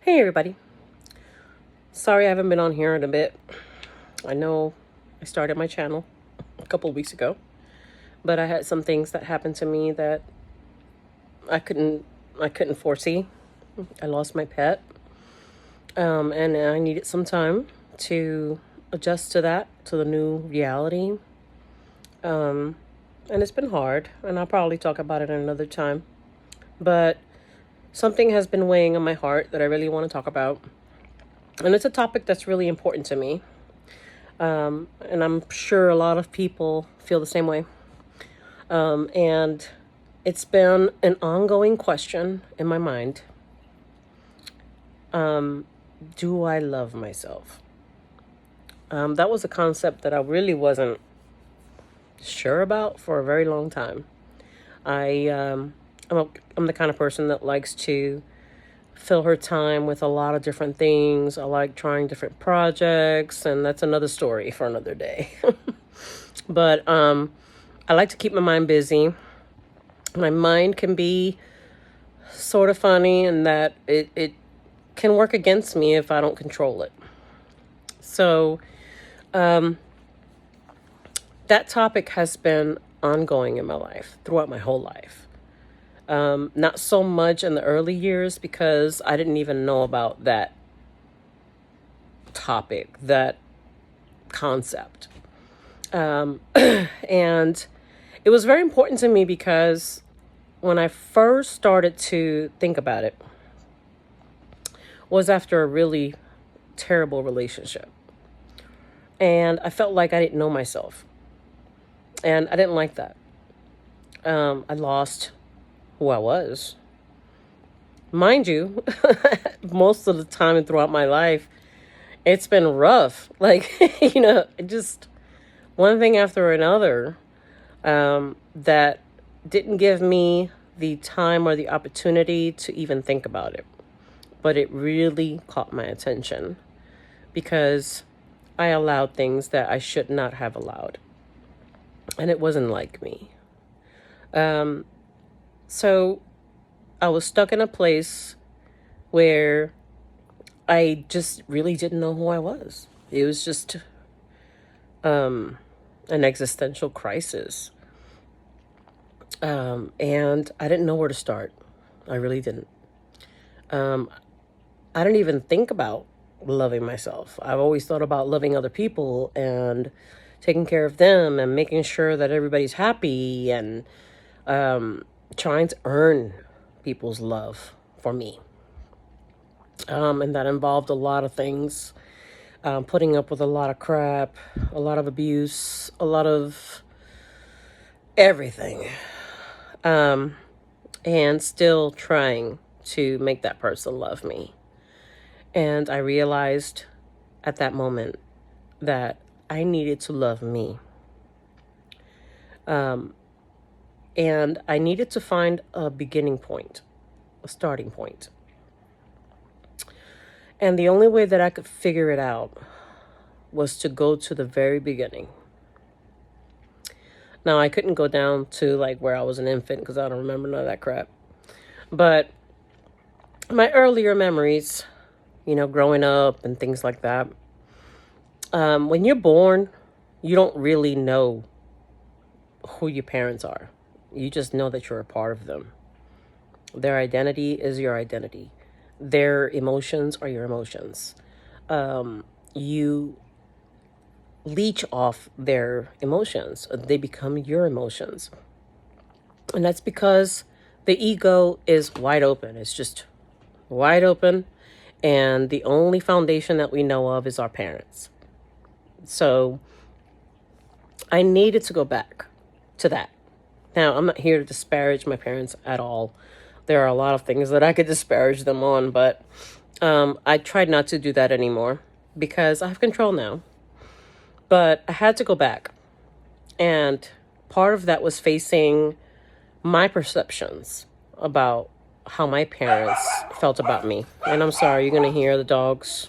Hey everybody. Sorry I haven't been on here in a bit. I know I started my channel a couple of weeks ago, but I had some things that happened to me that I couldn't I couldn't foresee. I lost my pet. And I needed some time to adjust to that, to the new reality. And it's been hard, and I'll probably talk about it another time. But something has been weighing on my heart that I really want to talk about. And it's a topic that's really important to me. And I'm sure a lot of people feel the same way. And it's been an ongoing question in my mind. Do I love myself? That was a concept that I really wasn't sure about for a very long time. I'm the kind of person that likes to fill her time with a lot of different things. I like trying different projects, and that's another story for another day. But I like to keep my mind busy. My mind can be sort of funny in that it can work against me if I don't control it. So that topic has been ongoing in my life, throughout my whole life. Not so much in the early years because I didn't even know about that topic, that concept. And it was very important to me because when I first started to think about it was after a really terrible relationship. And I felt like I didn't know myself. And I didn't like that. I lost who I was. Mind you, most of the time and throughout my life, it's been rough. Like, just one thing after another that didn't give me the time or the opportunity to even think about it. But it really caught my attention because I allowed things that I should not have allowed. And it wasn't like me. So I was stuck in a place where I just really didn't know who I was. It was just an existential crisis. And I didn't know where to start. I really didn't. I didn't even think about loving myself. I've always thought about loving other people and taking care of them and making sure that everybody's happy and trying to earn people's love for me. And that involved a lot of things, putting up with a lot of crap, a lot of abuse, a lot of everything. And still trying to make that person love me. And I realized at that moment that I needed to love me. And I needed to find a beginning point, a starting point. And the only way that I could figure it out was to go to the very beginning. Now, I couldn't go down to like where I was an infant because I don't remember none of that crap. But my earlier memories, growing up and things like that, when you're born, you don't really know who your parents are. You just know that you're a part of them. Their identity is your identity. Their emotions are your emotions. You leech off their emotions. They become your emotions. And that's because the ego is wide open. It's just wide open. And the only foundation that we know of is our parents. So I needed to go back to that. Now, I'm not here to disparage my parents at all. There are a lot of things that I could disparage them on, but I tried not to do that anymore because I have control now. But I had to go back. And part of that was facing my perceptions about how my parents felt about me. And I'm sorry, you're going to hear the dogs.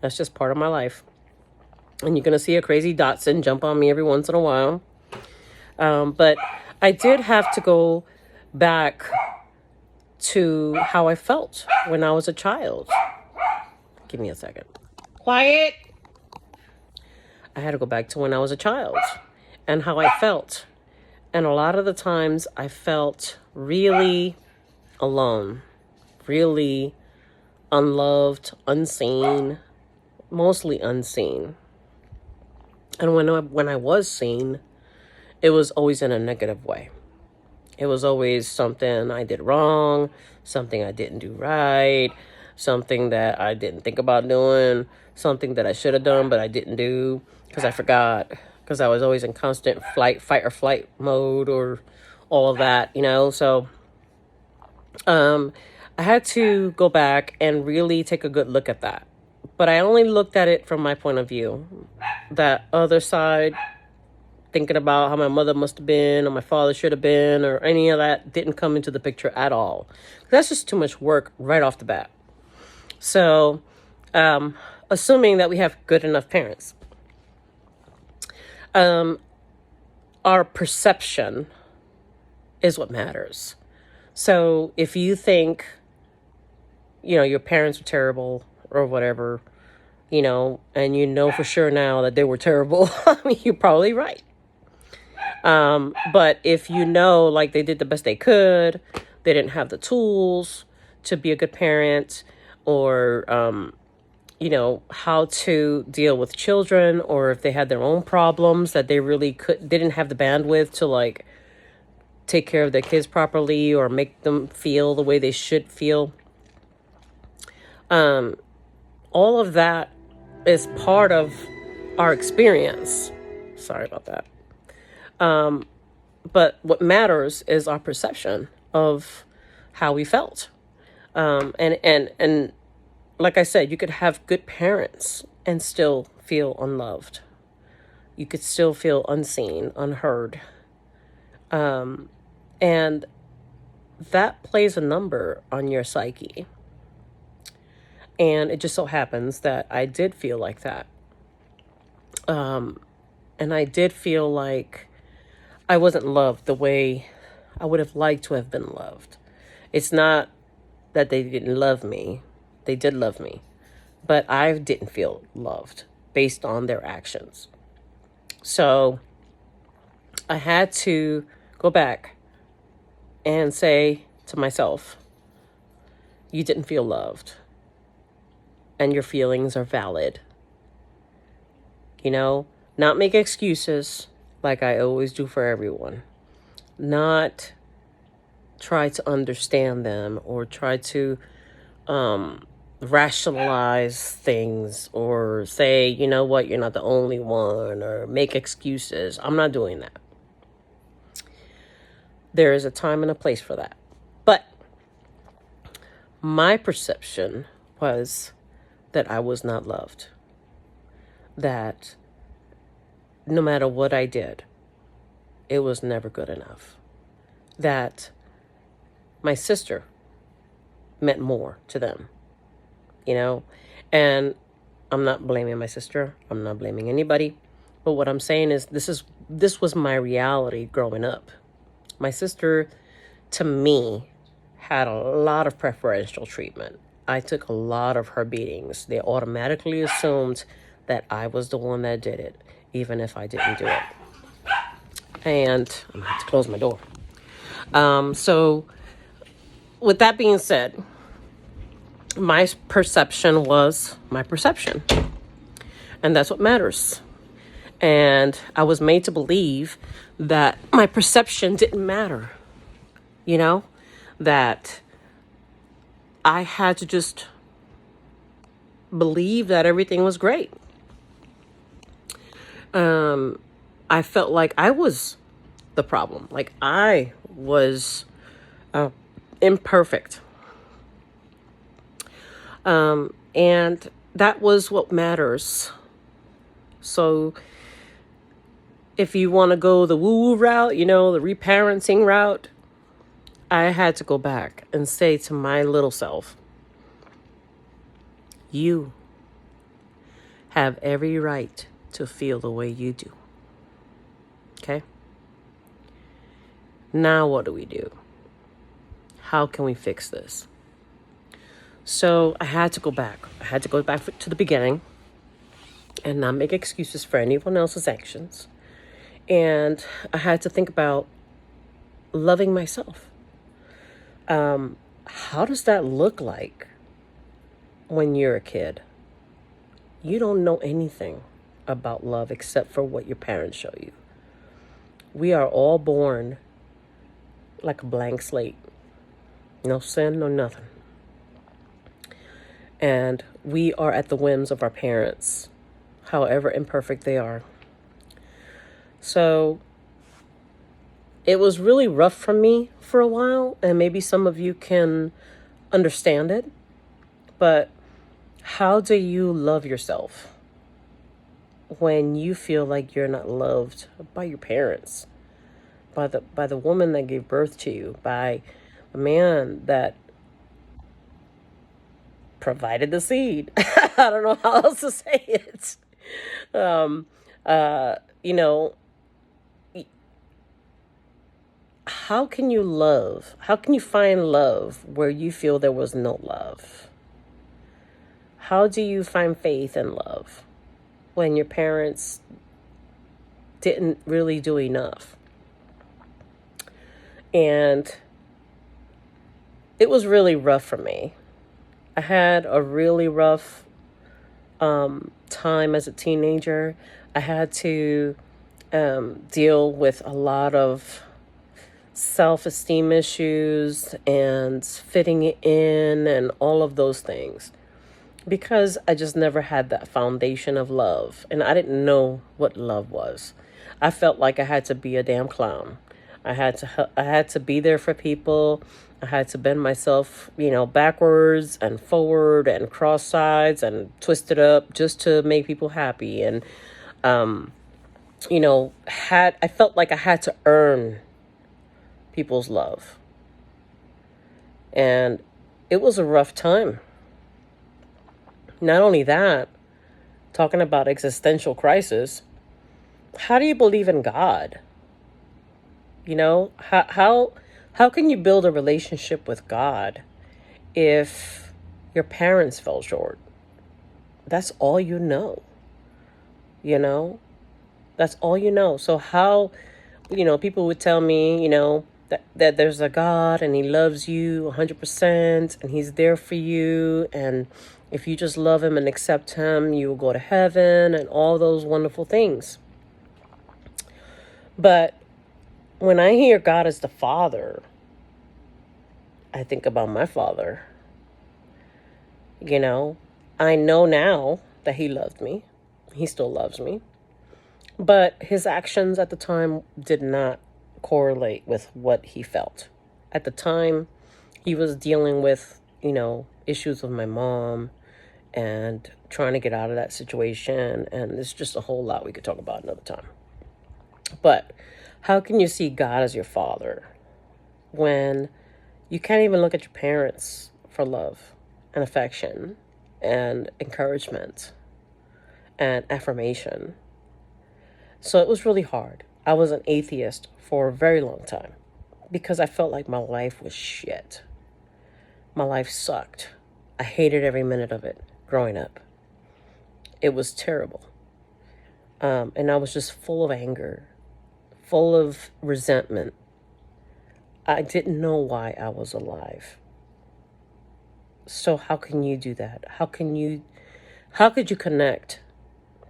That's just part of my life. And you're going to see a crazy Dachshund jump on me every once in a while. But I did have to go back to how I felt when I was a child. Give me a second. Quiet. I had to go back to when I was a child and how I felt. And a lot of the times I felt really alone, really unloved, unseen, mostly unseen. And when I was seen, it was always in a negative way. It was always something I did wrong, something I didn't do right, something that I didn't think about doing, something that I should have done but I didn't do because I forgot, because I was always in constant fight or flight mode, or all of that, So I had to go back and really take a good look at that. But I only looked at it from my point of view. That other side, thinking about how my mother must have been or my father should have been or any of that, didn't come into the picture at all. That's just too much work right off the bat. So, assuming that we have good enough parents, our perception is what matters. So if you think, your parents were terrible or whatever, and for sure now that they were terrible, I mean, you're probably right. But if like they did the best they could, they didn't have the tools to be a good parent, or, how to deal with children, or if they had their own problems that they really didn't have the bandwidth to like take care of their kids properly or make them feel the way they should feel. All of that is part of our experience. Sorry about that. But what matters is our perception of how we felt. And like I said, you could have good parents and still feel unloved. You could still feel unseen, unheard. And that plays a number on your psyche. And it just so happens that I did feel like that. And I did feel like I wasn't loved the way I would have liked to have been loved. It's not that they didn't love me. They did love me. But I didn't feel loved based on their actions. So I had to go back and say to myself, you didn't feel loved. And your feelings are valid. Not make excuses like I always do for everyone. Not try to understand them or try to rationalize things or say, you know what, you're not the only one, or make excuses. I'm not doing that. There is a time and a place for that. But my perception was that I was not loved. That no matter what I did, it was never good enough. That my sister meant more to them, and I'm not blaming my sister. I'm not blaming anybody. But what I'm saying is this was my reality growing up. My sister, to me, had a lot of preferential treatment. I took a lot of her beatings. They automatically assumed that I was the one that did it, even if I didn't do it. And I'm going to have to close my door. So with that being said, my perception was my perception. And that's what matters. And I was made to believe that my perception didn't matter. That I had to just believe that everything was great. I felt like I was the problem. Like I was imperfect. And that was what matters. So if you want to go the woo-woo route, the reparenting route, I had to go back and say to my little self, you have every right to feel the way you do. Okay? Now what do we do? How can we fix this? So I had to go back. I had to go back to the beginning and not make excuses for anyone else's actions. And I had to think about loving myself. How does that look like when you're a kid? You don't know anything about love except for what your parents show you. We are all born like a blank slate. No sin, no nothing. And we are at the whims of our parents, however imperfect they are. So it was really rough for me for a while, and maybe some of you can understand it. But how do you love yourself when you feel like you're not loved by your parents, by the woman that gave birth to you, by the man that provided the seed? I don't know how else to say it. Um, you know, how can you love? How can you find love where you feel there was no love? How do you find faith in love when your parents didn't really do enough? And it was really rough for me. I had a really rough time as a teenager. I had to deal with a lot of self-esteem issues and fitting in and all of those things, because I just never had that foundation of love, and I didn't know what love was. I felt like I had to be a damn clown. I had to be there for people. I had to bend myself, backwards and forward and cross sides and twist it up just to make people happy. And I felt like I had to earn people's love. And it was a rough time. Not only that, talking about existential crisis, how do you believe in God? How can you build a relationship with God if your parents fell short? That's all you know. That's all you know. So how, people would tell me, that there's a God and he loves you 100% and he's there for you. And if you just love him and accept him, you will go to heaven and all those wonderful things. But when I hear God as the Father, I think about my father. I know now that he loved me. He still loves me. But his actions at the time did not correlate with what he felt. At the time, he was dealing with, issues with my mom and trying to get out of that situation. And there's just a whole lot we could talk about another time. But how can you see God as your father when you can't even look at your parents for love and affection and encouragement and affirmation? So it was really hard. I was an atheist for a very long time because I felt like my life was shit. My life sucked. I hated every minute of it growing up. It was terrible. And I was just full of anger, full of resentment. I didn't know why I was alive. So how can you do that? How could you connect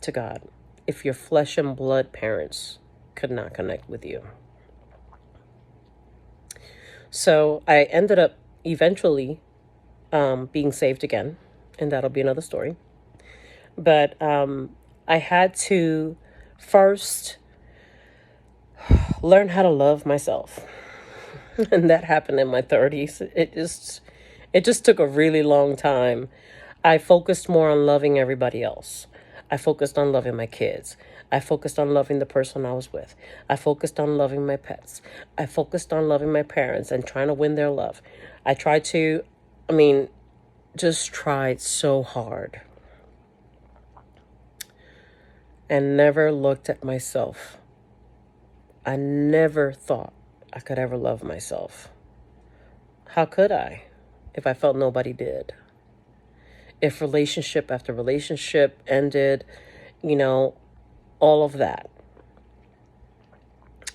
to God if your flesh and blood parents could not connect with you? So I ended up eventually being saved again, and that'll be another story. But I had to first learn how to love myself. And that happened in my 30s. It just took a really long time. I focused more on loving everybody else. I focused on loving my kids. I focused on loving the person I was with. I focused on loving my pets. I focused on loving my parents and trying to win their love. Just tried so hard. And never looked at myself. I never thought I could ever love myself. How could I if I felt nobody did? If relationship after relationship ended, you know, all of that.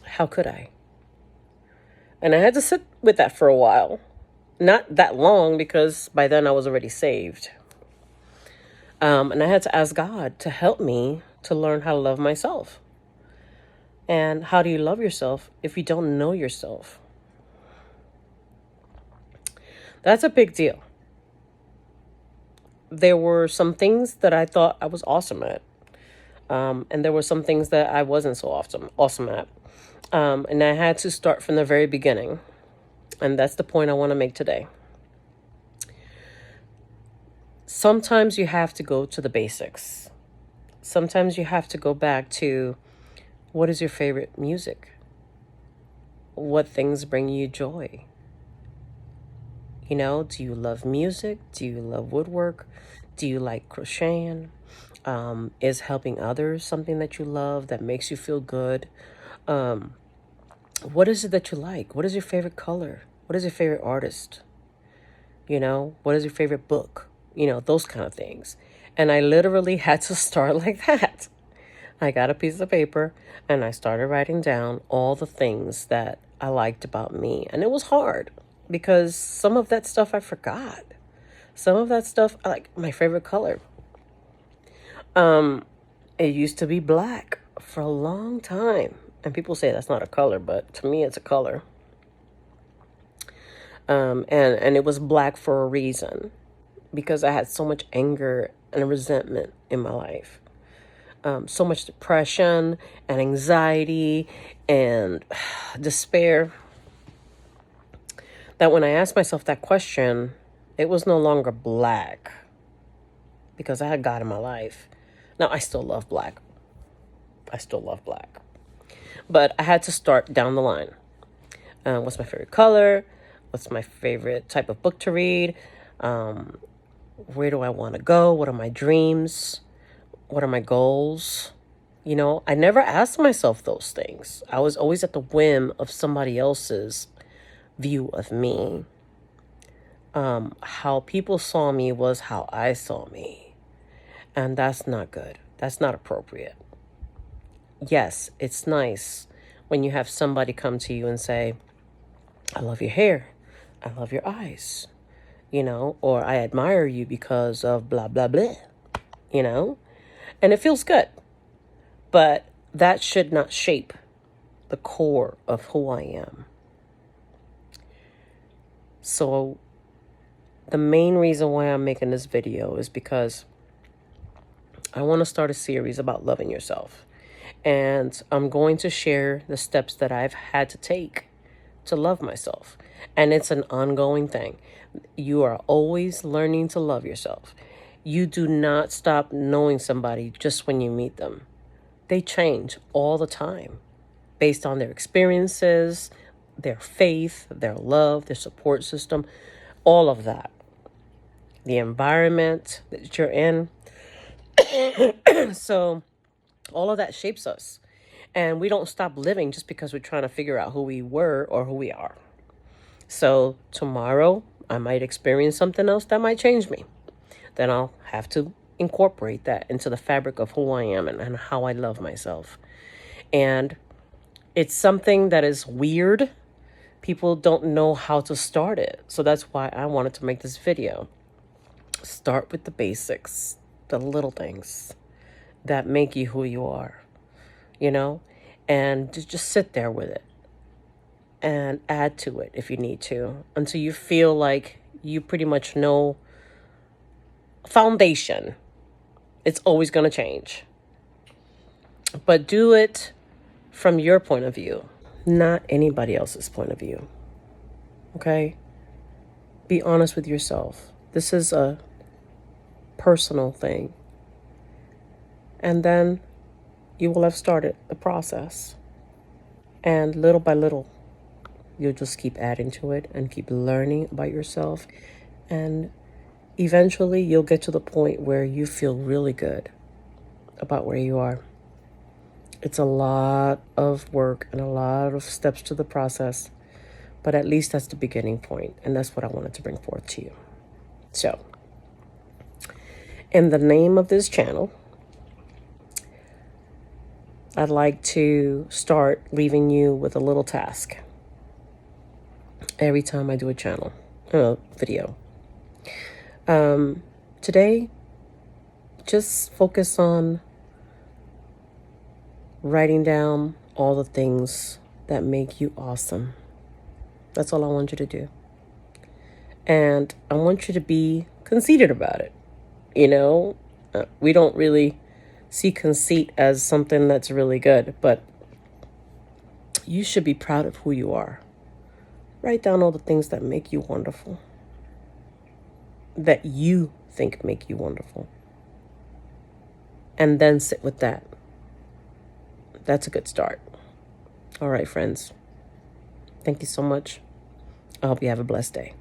How could I? And I had to sit with that for a while. Not that long, because by then I was already saved. And I had to ask God to help me to learn how to love myself. And how do you love yourself if you don't know yourself? That's a big deal. There were some things that I thought I was awesome at. And there were some things that I wasn't so awesome at. And I had to start from the very beginning. And that's the point I want to make today. Sometimes you have to go to the basics. Sometimes you have to go back to, what is your favorite music? What things bring you joy? You know, do you love music? Do you love woodwork? Do you like crocheting? Is helping others something that you love, that makes you feel good? What is it that you like? What is your favorite color? What is your favorite artist? You know, what is your favorite book? You know, those kind of things. And I literally had to start like that. I got a piece of paper and I started writing down all the things that I liked about me. And it was hard because some of that stuff I forgot. Some of that stuff, like my favorite color. It used to be black for a long time. And people say that's not a color, but to me it's a color. And it was black for a reason, because I had so much anger and resentment in my life. So much depression and anxiety and despair, that when I asked myself that question, it was no longer black, because I had God in my life. Now, I still love black. I still love black. But I had to start down the line. What's my favorite color? What's my favorite type of book to read? Where do I want to go? What are my dreams? What are my goals? You know, I never asked myself those things. I was always at the whim of somebody else's view of me. How people saw me was how I saw me. And that's not good. That's not appropriate. Yes, it's nice when you have somebody come to you and say, I love your hair. I love your eyes. You know, or I admire you because of blah, blah, blah. You know, and it feels good. But that should not shape the core of who I am. So the main reason why I'm making this video is because I want to start a series about loving yourself. And I'm going to share the steps that I've had to take to love myself. And it's an ongoing thing. You are always learning to love yourself. You do not stop knowing somebody just when you meet them. They change all the time based on their experiences, their faith, their love, their support system, all of that. The environment that you're in. So all of that shapes us. And we don't stop living just because we're trying to figure out who we were or who we are. So tomorrow I might experience something else that might change me. Then I'll have to incorporate that into the fabric of who I am and how I love myself. And it's something that is weird. People don't know how to start it. So that's why I wanted to make this video. Start with the basics, the little things that make you who you are, you know, and just sit there with it and add to it if you need to, until you feel like you pretty much know foundation. It's always going to change, but do it from your point of view, not anybody else's point of view. Okay? Be honest with yourself. This is a personal thing. And then you will have started the process. And little by little, you'll just keep adding to it and keep learning about yourself. And eventually you'll get to the point where you feel really good about where you are. It's a lot of work and a lot of steps to the process, But at least that's the beginning point, and that's what I wanted to bring forth to you. So, in the name of this channel, I'd like to start leaving you with a little task every time I do a video. Today, just focus on writing down all the things that make you awesome. That's all I want you to do. And I want you to be conceited about it. We don't really see conceit as something that's really good, but you should be proud of who you are. Write down all the things that make you wonderful, that you think make you wonderful, and then sit with that. That's a good start. All right, friends. Thank you so much. I hope you have a blessed day.